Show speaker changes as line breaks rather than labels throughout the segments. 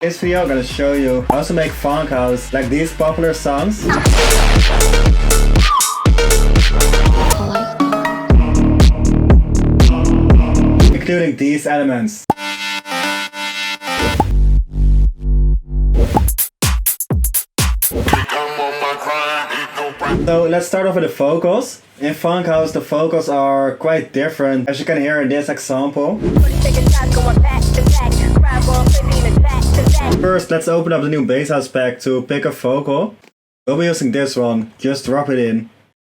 this video I'm gonna show you how to make funk house like these popular songs. Including these elements. So let's start off with the vocals. In funk house the vocals are quite different, as you can hear in this example. First, let's open up the new bass house pack to pick a vocal. We'll be using this one, just drop it in.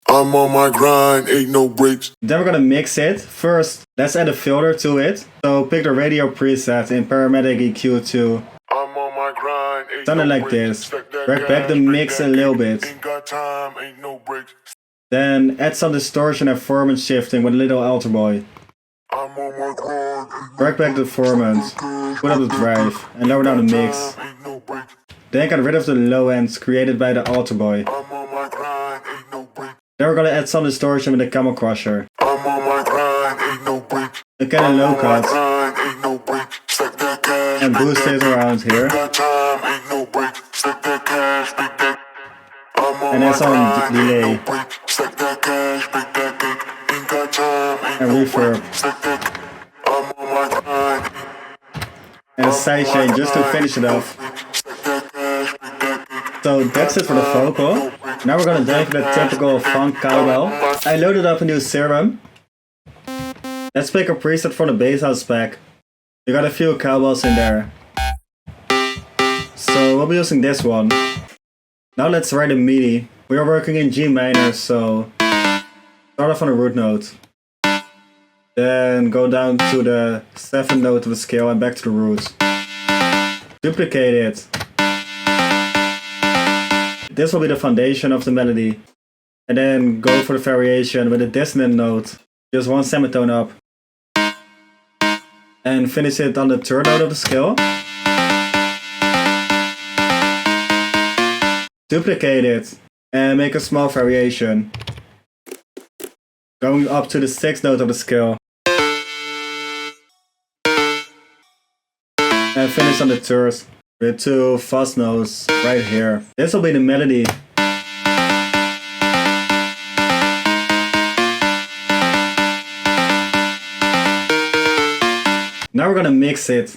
I'm on my grind, ain't no breaks.
Then we're gonna mix it. First, let's add a filter to it. So pick the radio preset in Paramedic EQ2.
I'm on my grind, ain't
Something
no
like
breaks.
this. Drag back the mix a little bit.
Ain't got time, ain't no breaks.
Then add some distortion and formant shifting with a little alter boy.
I'm on my grind,
Drag back the formant, put up the drive, and lower down the mix.
ain't no breaks.
Then get rid of the low ends created by the alter boy.
I'm on my grind, ain't no breaks.
Then we're gonna add some distortion with the camel crusher.
I'm on my grind, ain't no breaks.
Again a low cut,
Grind, ain't no breaks. Stack that cash,
and
big
boost
that.
it around here.
Got time, ain't no breaks. Stack that cash, big that. I'm on
And
my
add some
grind,
delay.
ain't no breaks. Stack that cash, big that cake. Ain't got time, ain't
And
no
reverb.
breaks. Stack that. I'm on my grind.
And a sidechain just to finish it off. So that's it for the vocal. Now we're gonna dive into the typical Phonk Cowbell. I loaded up a new Serum. Let's pick a preset for the bass house pack. We got a few cowbells in there. So we'll be using this one. Now let's write a MIDI. We are working in G minor, so start off on a root note. Then go down to the 7th note of the scale and back to the root. Duplicate it. This will be the foundation of the melody. And then go for the variation with a dissonant note. Just one semitone up. And finish it on the 3rd note of the scale. Duplicate it. And make a small variation. Going up to the 6th note of the scale. And finish on the 3rd. With 2 fuzz notes right here. This will be the melody. Now we're gonna mix it.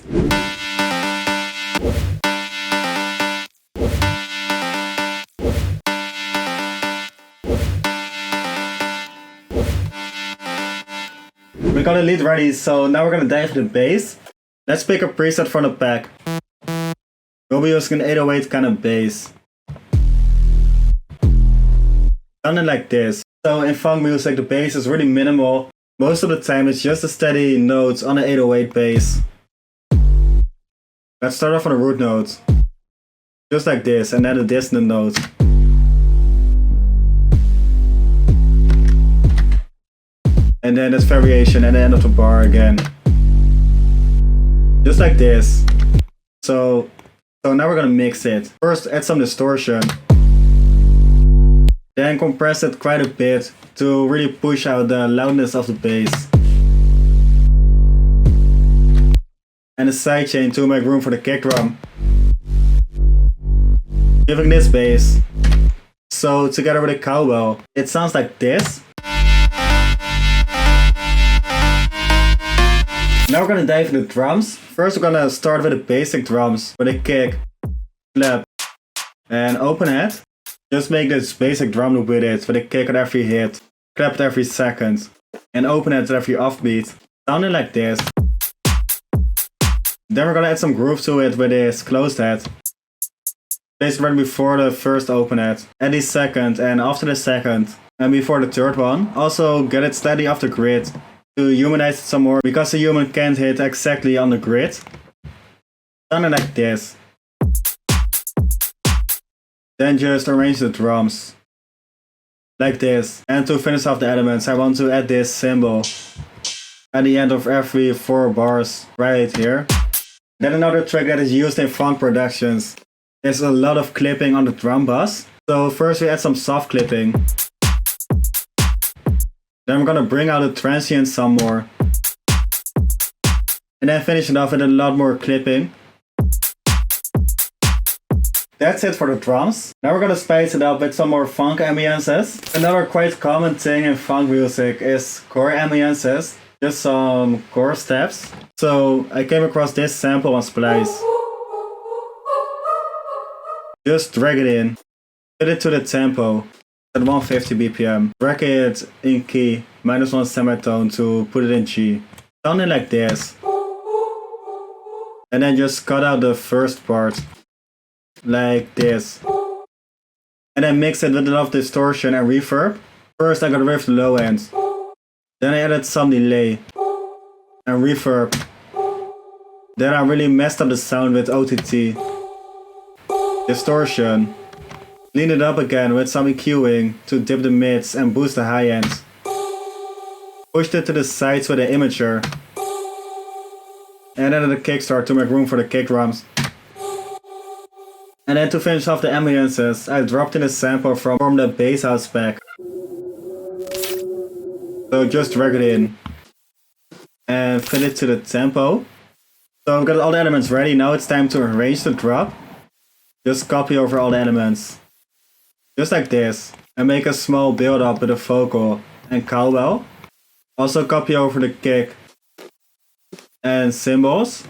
We got a lead ready, so now we're gonna dive into the bass. Let's pick a preset from the pack. We'll be using an 808 kind of bass. Something like this. So in funk music the bass is really minimal. Most of the time it's just a steady note on an 808 bass. Let's start off on a root note. Just like this, and then a dissonant note. And then this variation at the end of the bar again. Just like this. So now we're gonna mix it. First add some distortion. Then compress it quite a bit to really push out the loudness of the bass. And a sidechain to make room for the kick drum. Giving this bass. So together with a cowbell, it sounds like this. Now we're gonna dive into drums. First we're gonna start with the basic drums with a kick, clap, and open hat. Just make this basic drum loop with it, with a kick at every hit, clap at every second, and open hat at every offbeat. Sounding like this. Then we're gonna add some groove to it with this closed hat. Place it right before the first open hat, at the second and after the second, and before the 3rd one. Also get it steady off the grid. To humanize it some more, because the human can't hit exactly on the grid. Something like this. Then just arrange the drums. Like this. And to finish off the elements I want to add this cymbal. At the end of every 4 bars, right here. Then another trick that is used in funk productions. There's a lot of clipping on the drum bus. So first we add some soft clipping. Then we're gonna bring out the transient some more. And then finish it off with a lot more clipping. that's it for the drums. Now we're gonna spice it up with some more Phonk Ambiances. Another quite common thing in funk music is chord ambiances, just some chord steps. So I came across this sample on Splice. Just drag it in, fit it to the tempo at 150 BPM, drag it in key, -1 semitone to put it in G. Sounding like this. And then just cut out the first part, like this. And then mix it with enough distortion and reverb. First I got rid of the low end. Then I added some delay and reverb. Then I really messed up the sound with OTT. Distortion. Clean it up again with some EQing to dip the mids and boost the high end. Pushed it to the sides with an imager. And added a kickstart to make room for the kick drums. And then to finish off the ambiances, I dropped in a sample from the bass house pack. So just drag it in and fit it to the tempo. So I've got all the elements ready, now it's time to arrange the drop. Just copy over all the elements. Just like this. And make a small build up with the vocal and cowbell. Also copy over the kick and cymbals.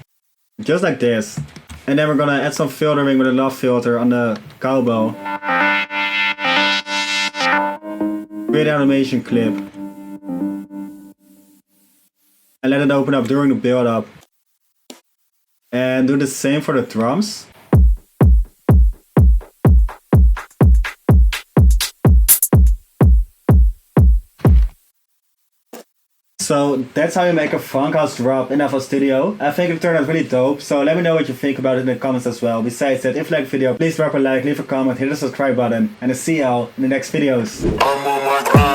Just like this. And then we're gonna add some filtering with a love filter on the cowbell. Create an animation clip. And let it open up during the build up. And do the same for the drums. So that's how you make a funk house drop in FL Studio. I think it turned out really dope, so let me know what you think about it in the comments as well. Besides that, if you like the video, please drop a like, leave a comment, hit the subscribe button, and I'll see y'all in the next videos.
I'm on my grind.